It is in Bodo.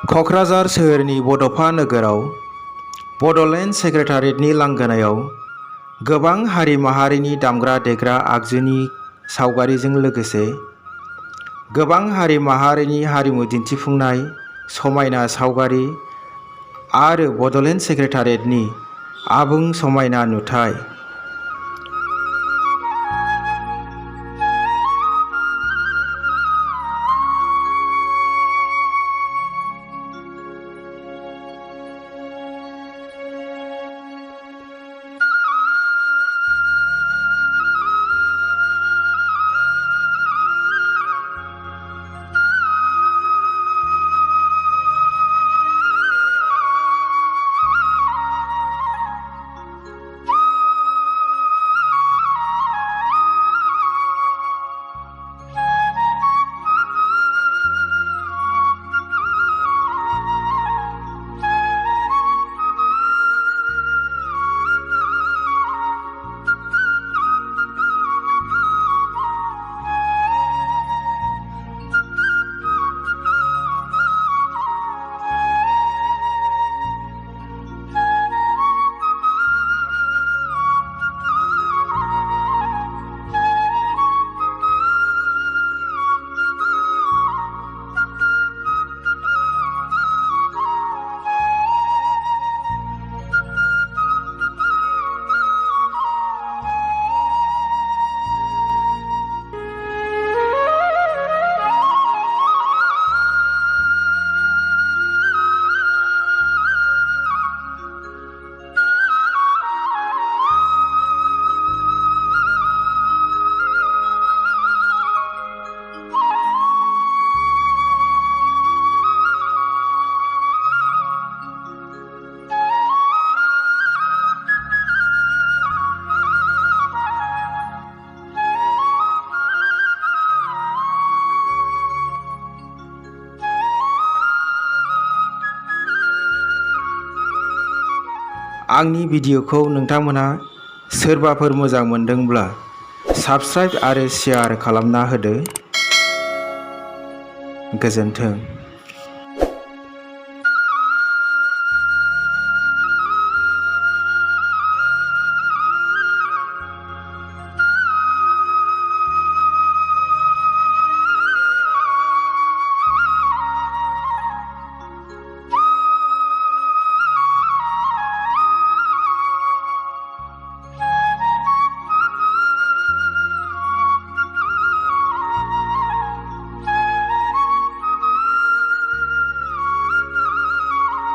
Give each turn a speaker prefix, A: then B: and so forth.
A: क'क्राझार सोहोरनि बड'फा नोगोराव बड'लेण्ड सेक्रेटारियेटनि लांगोनायाव गोबां हारि माहारिनि दामग्रा देग्रा आगजुनि सावगारिजों लोगोसे गोबां हारि माहारिनि हारिमु दिन्थिफुंनाय समायना सावगारि आरो बड'लेण्ड सेक्रेटारियेटनि आबुं समायना नुथाय। आंनि भिडिअखौ नोंथांमोनहा सोरबाफोर मोजां मोनदोंब्ला साबस्क्राइब आरो शेयार खालामना होदो। गोजोन्थों।